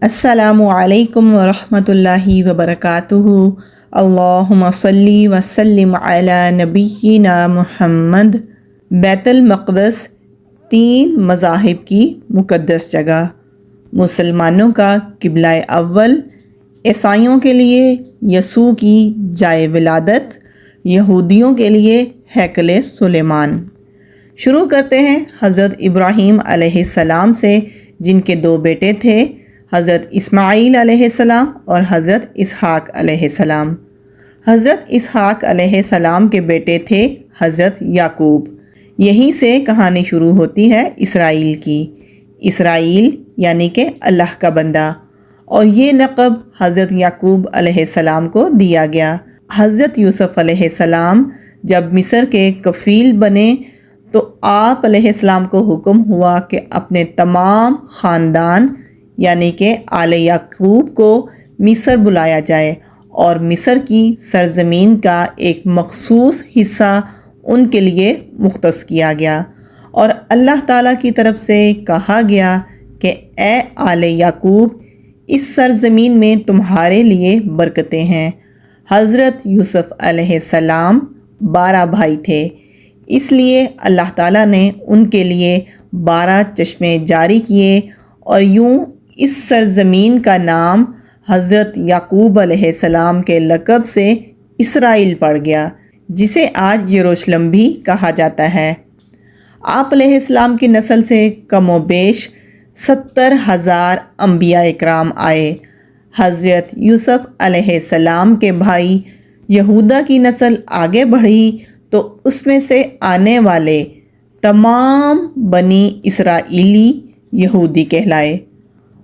السلام علیکم ورحمۃ اللہ وبرکاتہ۔ اللہم صلی وسلم علی نبینا محمد۔ بیت المقدس 3 مذاہب کی مقدس جگہ، مسلمانوں کا قبلہ اول، عیسائیوں کے لیے یسوع کی جائے ولادت، یہودیوں کے لیے ہیکل سلیمان۔ شروع کرتے ہیں حضرت ابراہیم علیہ السلام سے، جن کے 2 بیٹے تھے، حضرت اسماعیل علیہ السلام اور حضرت اسحاق علیہ السلام۔ حضرت اسحاق علیہ السلام کے بیٹے تھے حضرت یعقوب۔ یہیں سے کہانی شروع ہوتی ہے اسرائیل کی۔ اسرائیل یعنی کہ اللہ کا بندہ، اور یہ لقب حضرت یعقوب علیہ السلام کو دیا گیا۔ حضرت یوسف علیہ السلام جب مصر کے کفیل بنے تو آپ علیہ السلام کو حکم ہوا کہ اپنے تمام خاندان یعنی کہ آل یعقوب کو مصر بلایا جائے، اور مصر کی سرزمین کا ایک مخصوص حصہ ان کے لیے مختص کیا گیا، اور اللہ تعالیٰ کی طرف سے کہا گیا کہ اے آل یعقوب، اس سرزمین میں تمہارے لیے برکتیں ہیں۔ حضرت یوسف علیہ السلام 12 بھائی تھے، اس لیے اللہ تعالیٰ نے ان کے لیے 12 چشمے جاری کیے، اور یوں اس سرزمین کا نام حضرت یعقوب علیہ السلام کے لقب سے اسرائیل پڑ گیا، جسے آج یروشلم بھی کہا جاتا ہے۔ آپ علیہ السلام کی نسل سے کم و بیش 70,000 انبیاء اکرام آئے۔ حضرت یوسف علیہ السلام کے بھائی یہودا کی نسل آگے بڑھی تو اس میں سے آنے والے تمام بنی اسرائیلی یہودی کہلائے۔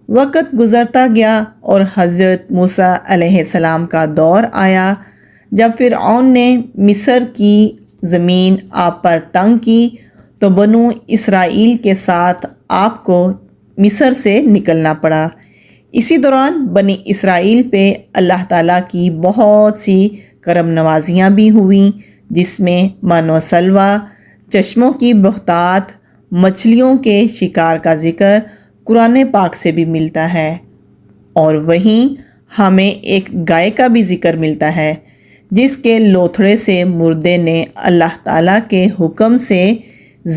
وقت گزرتا گیا اور حضرت موسیٰ علیہ السلام کا دور آیا، جب فرعون نے مصر کی زمین آپ پر تنگ کی تو بنو اسرائیل کے ساتھ آپ کو مصر سے نکلنا پڑا۔ اسی دوران بنی اسرائیل پہ اللہ تعالیٰ کی بہت سی کرم نوازیاں بھی ہوئیں، جس میں من و سلوہ، چشموں کی بہتات، مچھلیوں کے شکار کا ذکر قرآن پاک سے بھی ملتا ہے، اور وہیں ہمیں ایک گائے کا بھی ذکر ملتا ہے، جس کے لوتھڑے سے مردے نے اللہ تعالیٰ کے حکم سے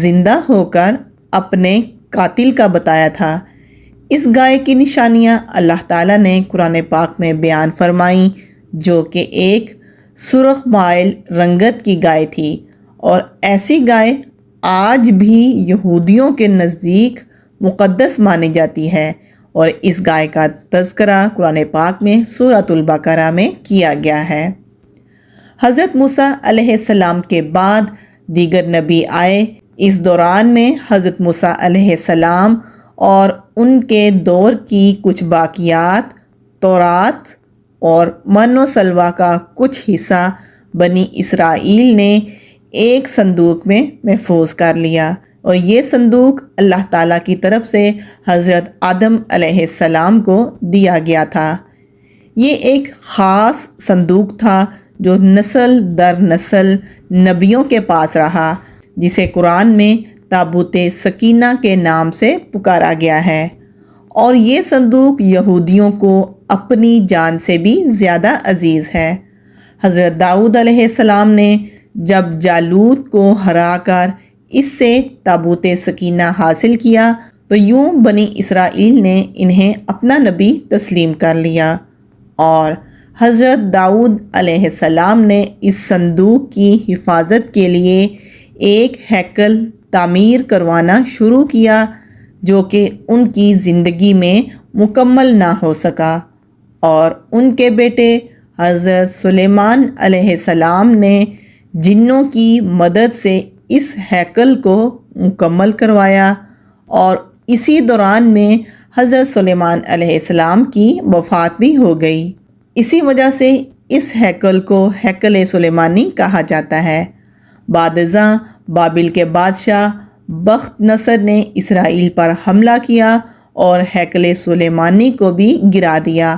زندہ ہو کر اپنے قاتل کا بتایا تھا۔ اس گائے کی نشانیاں اللہ تعالیٰ نے قرآن پاک میں بیان فرمائیں، جو کہ ایک سرخ مائل رنگت کی گائے تھی، اور ایسی گائے آج بھی یہودیوں کے نزدیک مقدس مانی جاتی ہے، اور اس گائے کا تذکرہ قرآن پاک میں سورۃ البقرہ میں کیا گیا ہے۔ حضرت موسیٰ علیہ السلام کے بعد دیگر نبی آئے۔ اس دوران میں حضرت موسیٰ علیہ السلام اور ان کے دور کی کچھ باقیات، تورات اور من و سلوہ کا کچھ حصہ بنی اسرائیل نے ایک صندوق میں محفوظ کر لیا، اور یہ صندوق اللہ تعالیٰ کی طرف سے حضرت آدم علیہ السلام کو دیا گیا تھا۔ یہ ایک خاص صندوق تھا جو نسل در نسل نبیوں کے پاس رہا، جسے قرآن میں تابوت سکینہ کے نام سے پکارا گیا ہے، اور یہ صندوق یہودیوں کو اپنی جان سے بھی زیادہ عزیز ہے۔ حضرت داؤد علیہ السلام نے جب جالوت کو ہرا کر اس سے تابوت سکینہ حاصل کیا تو یوں بنی اسرائیل نے انہیں اپنا نبی تسلیم کر لیا، اور حضرت داؤد علیہ السلام نے اس صندوق کی حفاظت کے لیے ایک ہیکل تعمیر کروانا شروع کیا، جو کہ ان کی زندگی میں مکمل نہ ہو سکا، اور ان کے بیٹے حضرت سلیمان علیہ السلام نے جنوں کی مدد سے اس ہیکل کو مکمل کروایا، اور اسی دوران میں حضرت سلیمان علیہ السلام کی وفات بھی ہو گئی۔ اسی وجہ سے اس ہیکل کو ہیکل سلیمانی کہا جاتا ہے۔ بعد ازاں بابل کے بادشاہ بخت نصر نے اسرائیل پر حملہ کیا اور ہیکل سلیمانی کو بھی گرا دیا،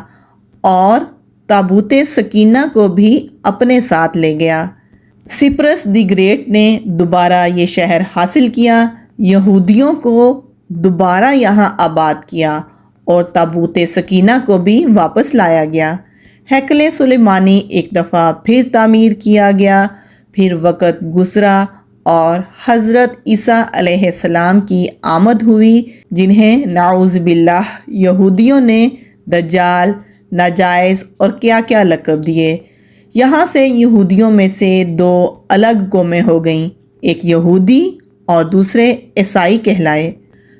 اور تابوت سکینہ کو بھی اپنے ساتھ لے گیا۔ سپرس دی گریٹ نے دوبارہ یہ شہر حاصل کیا، یہودیوں کو دوبارہ یہاں آباد کیا، اور تابوت سکینہ کو بھی واپس لایا گیا۔ ہیکل سلیمانی ایک دفعہ پھر تعمیر کیا گیا۔ پھر وقت گزرا اور حضرت عیسیٰ علیہ السلام کی آمد ہوئی، جنہیں نعوذ باللہ یہودیوں نے دجال، ناجائز اور کیا کیا لقب دیے۔ یہاں سے یہودیوں میں سے دو الگ قومیں ہو گئیں، ایک یہودی اور دوسرے عیسائی کہلائے۔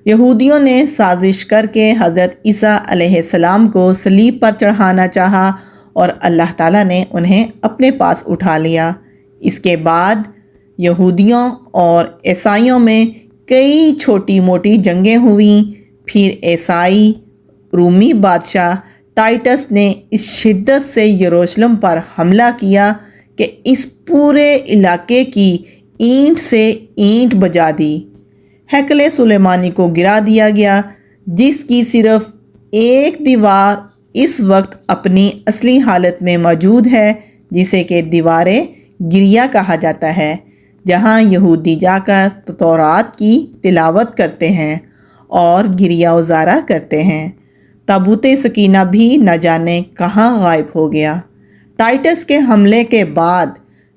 یہودیوں نے سازش کر کے حضرت عیسیٰ علیہ السلام کو صلیب پر چڑھانا چاہا اور اللہ تعالیٰ نے انہیں اپنے پاس اٹھا لیا۔ اس کے بعد یہودیوں اور عیسائیوں میں کئی چھوٹی موٹی جنگیں ہوئیں۔ پھر عیسائی رومی بادشاہ ٹائٹس نے اس شدت سے یروشلم پر حملہ کیا کہ اس پورے علاقے کی اینٹ سے اینٹ بجا دی۔ ہیکل سلیمانی کو گرا دیا گیا، جس کی صرف ایک دیوار اس وقت اپنی اصلی حالت میں موجود ہے، جسے کہ دیوار گریا کہا جاتا ہے، جہاں یہودی جا کر تورات کی تلاوت کرتے ہیں اور گریہ وزارہ کرتے ہیں۔ تابوت سکینہ بھی نہ جانے کہاں غائب ہو گیا۔ ٹائٹس کے حملے کے بعد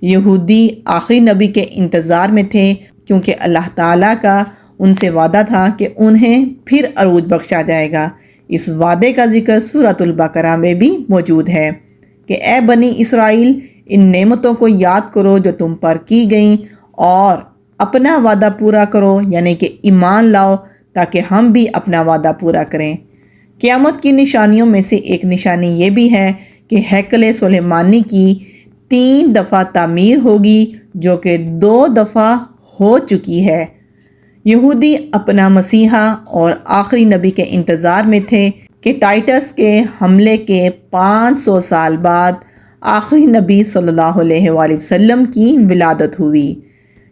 یہودی آخری نبی کے انتظار میں تھے، کیونکہ اللہ تعالیٰ کا ان سے وعدہ تھا کہ انہیں پھر عروج بخشا جائے گا۔ اس وعدے کا ذکر سورۃ البقرہ میں بھی موجود ہے کہ اے بنی اسرائیل، ان نعمتوں کو یاد کرو جو تم پر کی گئیں اور اپنا وعدہ پورا کرو، یعنی کہ ایمان لاؤ تاکہ ہم بھی اپنا وعدہ پورا کریں۔ قیامت کی نشانیوں میں سے ایک نشانی یہ بھی ہے کہ ہیکل سلیمانی کی 3 دفعہ تعمیر ہوگی، جو کہ 2 دفعہ ہو چکی ہے۔ یہودی اپنا مسیحا اور آخری نبی کے انتظار میں تھے کہ ٹائٹس کے حملے کے 500 سال بعد آخری نبی صلی اللہ علیہ وآلہ وسلم کی ولادت ہوئی۔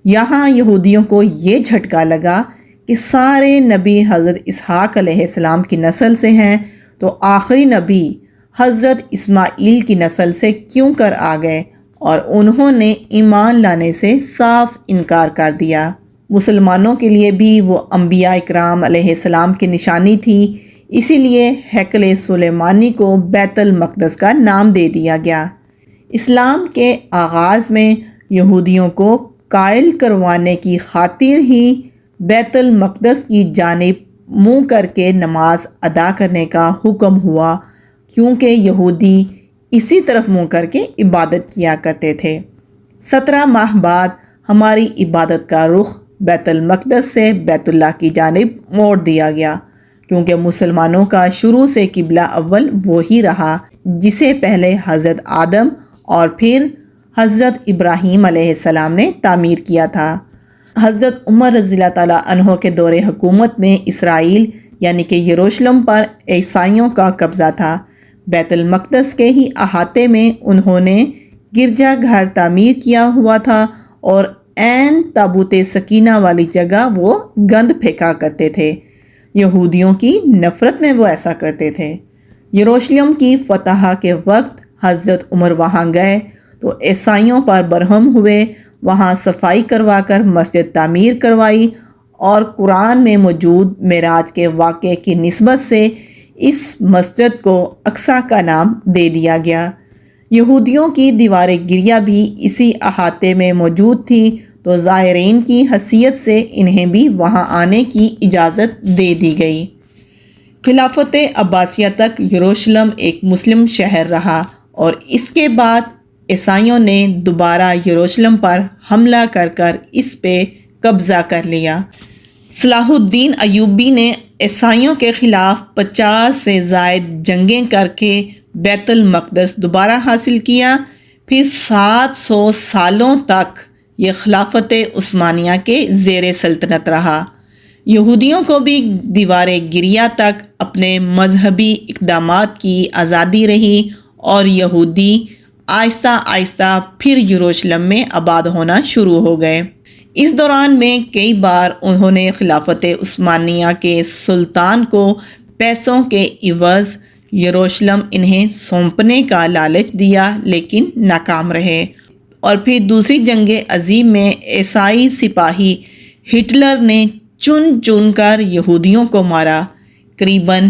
یہاں یہودیوں کو یہ جھٹکا لگا کہ سارے نبی حضرت اسحاق علیہ السلام کی نسل سے ہیں، تو آخری نبی حضرت اسماعیل کی نسل سے کیوں کر آ گئے، اور انہوں نے ایمان لانے سے صاف انکار کر دیا۔ مسلمانوں کے لیے بھی وہ انبیاء اکرام علیہ السلام کی نشانی تھی، اسی لیے ہیکل سلیمانی کو بیت المقدس کا نام دے دیا گیا۔ اسلام کے آغاز میں یہودیوں کو قائل کروانے کی خاطر ہی بیت المقدس کی جانب منہ کر کے نماز ادا کرنے کا حکم ہوا، کیونکہ یہودی اسی طرف منہ کر کے عبادت کیا کرتے تھے۔ 17 ماہ بعد ہماری عبادت کا رخ بیت المقدس سے بیت اللہ کی جانب موڑ دیا گیا، کیونکہ مسلمانوں کا شروع سے قبلہ اول وہی رہا جسے پہلے حضرت آدم اور پھر حضرت ابراہیم علیہ السلام نے تعمیر کیا تھا۔ حضرت عمر رضی اللہ تعالیٰ عنہ کے دور حکومت میں اسرائیل یعنی کہ یروشلم پر عیسائیوں کا قبضہ تھا۔ بیت المقدس کے ہی احاطے میں انہوں نے گرجا گھر تعمیر کیا ہوا تھا، اور عین تابوت سکینہ والی جگہ وہ گند پھینکا کرتے تھے۔ یہودیوں کی نفرت میں وہ ایسا کرتے تھے۔ یروشلم کی فتح کے وقت حضرت عمر وہاں گئے تو عیسائیوں پر برہم ہوئے، وہاں صفائی کروا کر مسجد تعمیر کروائی، اور قرآن میں موجود معراج کے واقعے کی نسبت سے اس مسجد کو اقصیٰ کا نام دے دیا گیا۔ یہودیوں کی دیوار گریہ بھی اسی احاطے میں موجود تھی، تو زائرین کی حیثیت سے انہیں بھی وہاں آنے کی اجازت دے دی گئی۔ خلافت عباسیہ تک یروشلم ایک مسلم شہر رہا، اور اس کے بعد عیسائیوں نے دوبارہ یروشلم پر حملہ کر کر اس پہ قبضہ کر لیا۔ صلاح الدین ایوبی نے عیسائیوں کے خلاف 50 سے زائد جنگیں کر کے بیت المقدس دوبارہ حاصل کیا۔ پھر 700 سالوں تک یہ خلافت عثمانیہ کے زیر سلطنت رہا۔ یہودیوں کو بھی دیوار گریہ تک اپنے مذہبی اقدامات کی آزادی رہی، اور یہودی آہستہ آہستہ پھر یروشلم میں آباد ہونا شروع ہو گئے۔ اس دوران میں کئی بار انہوں نے خلافت عثمانیہ کے سلطان کو پیسوں کے عوض یروشلم انہیں سونپنے کا لالچ دیا، لیکن ناکام رہے۔ اور پھر دوسری جنگ عظیم میں عیسائی سپاہی ہٹلر نے چن چن کر یہودیوں کو مارا۔ قریباً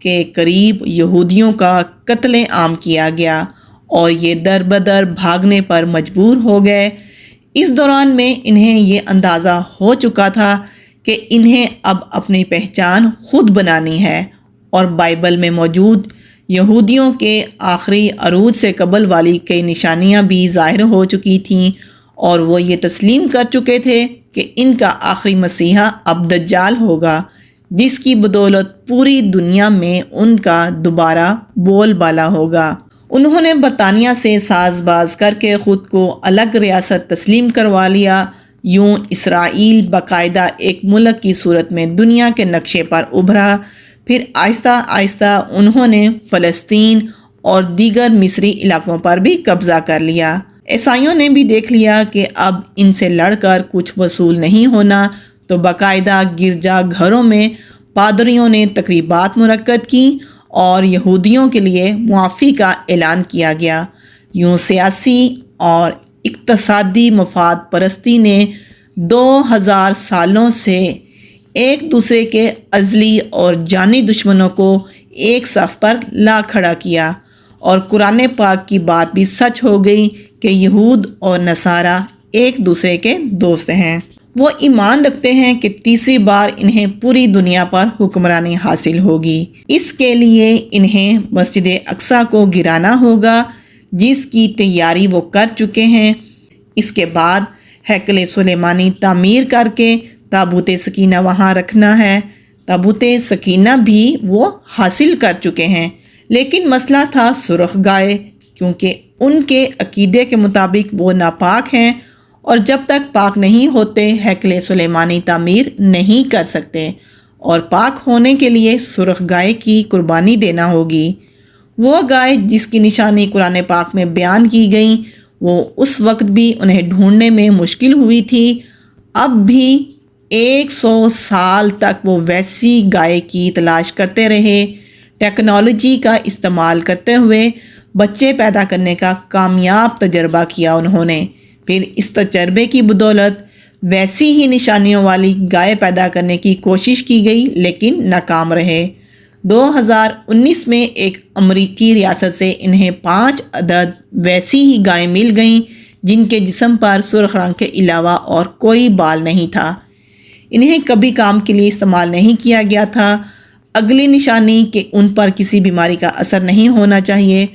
کے قریب یہودیوں کا قتل عام کیا گیا اور یہ در بدر بھاگنے پر مجبور ہو گئے۔ اس دوران میں انہیں یہ اندازہ ہو چکا تھا کہ انہیں اب اپنی پہچان خود بنانی ہے، اور بائبل میں موجود یہودیوں کے آخری عروج سے قبل والی کئی نشانیاں بھی ظاہر ہو چکی تھیں، اور وہ یہ تسلیم کر چکے تھے کہ ان کا آخری مسیحا اب دجال ہوگا، جس کی بدولت پوری دنیا میں ان کا دوبارہ بول بالا ہوگا۔ انہوں نے برطانیہ سے ساز باز کر کے خود کو الگ ریاست تسلیم کروا لیا۔ یوں اسرائیل باقاعدہ ایک ملک کی صورت میں دنیا کے نقشے پر ابھرا۔ پھر آہستہ آہستہ انہوں نے فلسطین اور دیگر مصری علاقوں پر بھی قبضہ کر لیا۔ عیسائیوں نے بھی دیکھ لیا کہ اب ان سے لڑ کر کچھ وصول نہیں ہونا، تو باقاعدہ گرجا گھروں میں پادریوں نے تقریبات منعقد کی اور یہودیوں کے لیے معافی کا اعلان کیا گیا۔ یوں سیاسی اور اقتصادی مفاد پرستی نے 2000 سالوں سے ایک دوسرے کے ازلی اور جانی دشمنوں کو ایک صف پر لا کھڑا کیا، اور قرآن پاک کی بات بھی سچ ہو گئی کہ یہود اور نصارہ ایک دوسرے کے دوست ہیں۔ وہ ایمان رکھتے ہیں کہ تیسری بار انہیں پوری دنیا پر حکمرانی حاصل ہوگی۔ اس کے لیے انہیں مسجد اقصی کو گرانا ہوگا، جس کی تیاری وہ کر چکے ہیں۔ اس کے بعد ہیکل سلیمانی تعمیر کر کے تابوت سکینہ وہاں رکھنا ہے۔ تابوت سکینہ بھی وہ حاصل کر چکے ہیں، لیکن مسئلہ تھا سرخ گائے، کیونکہ ان کے عقیدے کے مطابق وہ ناپاک ہیں، اور جب تک پاک نہیں ہوتے ہیکل سلیمانی تعمیر نہیں کر سکتے، اور پاک ہونے کے لیے سرخ گائے کی قربانی دینا ہوگی۔ وہ گائے جس کی نشانی قرآن پاک میں بیان کی گئی، وہ اس وقت بھی انہیں ڈھونڈنے میں مشکل ہوئی تھی۔ اب بھی 100 سال تک وہ ویسی گائے کی تلاش کرتے رہے۔ ٹیکنالوجی کا استعمال کرتے ہوئے بچے پیدا کرنے کا کامیاب تجربہ کیا انہوں نے۔ پھر اس تجربے کی بدولت ویسی ہی نشانیوں والی گائے پیدا کرنے کی کوشش کی گئی، لیکن ناکام رہے۔ 2019 میں ایک امریکی ریاست سے انہیں 5 عدد ویسی ہی گائیں مل گئیں، جن کے جسم پر سرخ رنگ کے علاوہ اور کوئی بال نہیں تھا۔ انہیں کبھی کام کے لیے استعمال نہیں کیا گیا تھا۔ اگلی نشانی کہ ان پر کسی بیماری کا اثر نہیں ہونا چاہیے۔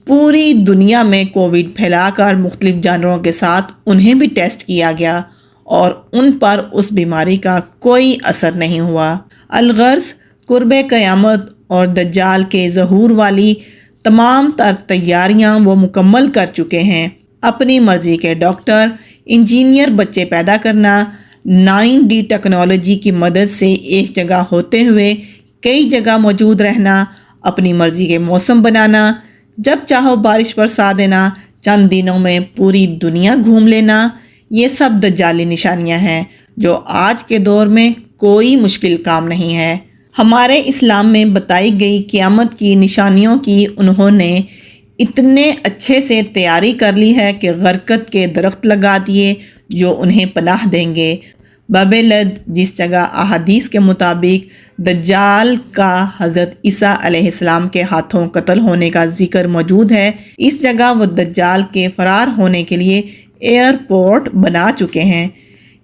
پوری دنیا میں کووڈ پھیلا کر مختلف جانوروں کے ساتھ انہیں بھی ٹیسٹ کیا گیا، اور ان پر اس بیماری کا کوئی اثر نہیں ہوا۔ الغرض قرب قیامت اور دجال کے ظہور والی تمام تر تیاریاں وہ مکمل کر چکے ہیں۔ اپنی مرضی کے ڈاکٹر، انجینئر بچے پیدا کرنا، 9D ٹیکنالوجی کی مدد سے ایک جگہ ہوتے ہوئے کئی جگہ موجود رہنا، اپنی مرضی کے موسم بنانا، جب چاہو بارش برسا دینا، چند دنوں میں پوری دنیا گھوم لینا، یہ سب دجالی نشانیاں ہیں، جو آج کے دور میں کوئی مشکل کام نہیں ہے۔ ہمارے اسلام میں بتائی گئی قیامت کی نشانیوں کی انہوں نے اتنے اچھے سے تیاری کر لی ہے کہ غرقت کے درخت لگا دیے جو انہیں پناہ دیں گے۔ بابلد، جس جگہ احادیث کے مطابق دجال کا حضرت عیسیٰ علیہ السلام کے ہاتھوں قتل ہونے کا ذکر موجود ہے، اس جگہ وہ دجال کے فرار ہونے کے لیے ایئرپورٹ بنا چکے ہیں۔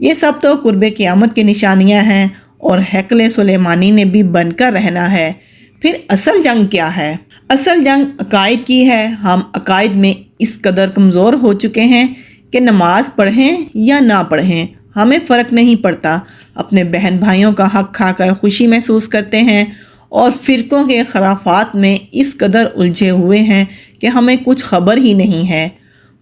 یہ سب تو قرب قیامت کی نشانیاں ہیں، اور ہیکل سلیمانی نے بھی بن کر رہنا ہے۔ پھر اصل جنگ کیا ہے؟ اصل جنگ عقائد کی ہے۔ ہم عقائد میں اس قدر کمزور ہو چکے ہیں کہ نماز پڑھیں یا نہ پڑھیں ہمیں فرق نہیں پڑتا، اپنے بہن بھائیوں کا حق کھا کر خوشی محسوس کرتے ہیں، اور فرقوں کے خرافات میں اس قدر الجھے ہوئے ہیں کہ ہمیں کچھ خبر ہی نہیں ہے۔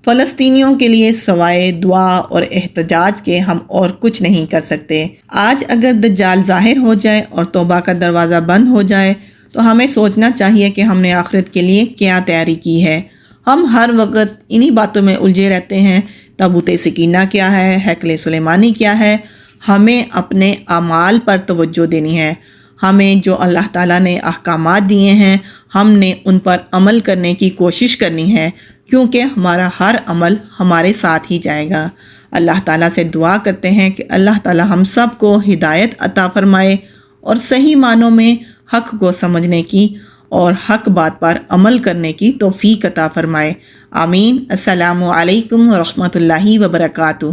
فلسطینیوں کے لیے سوائے دعا اور احتجاج کے ہم اور کچھ نہیں کر سکتے۔ آج اگر دجال ظاہر ہو جائے اور توبہ کا دروازہ بند ہو جائے تو ہمیں سوچنا چاہیے کہ ہم نے آخرت کے لیے کیا تیاری کی ہے۔ ہم ہر وقت انہی باتوں میں الجھے رہتے ہیں، تابوت سکینہ کیا ہے، ہیکل سلیمانی کیا ہے۔ ہمیں اپنے اعمال پر توجہ دینی ہے۔ ہمیں جو اللہ تعالیٰ نے احکامات دیے ہیں ہم نے ان پر عمل کرنے کی کوشش کرنی ہے، کیونکہ ہمارا ہر عمل ہمارے ساتھ ہی جائے گا۔ اللہ تعالیٰ سے دعا کرتے ہیں کہ اللہ تعالیٰ ہم سب کو ہدایت عطا فرمائے اور صحیح معنوں میں حق کو سمجھنے کی اور حق بات پر عمل کرنے کی توفیق عطا فرمائے۔ آمین۔ السلام علیکم ورحمۃ اللہ وبرکاتہ۔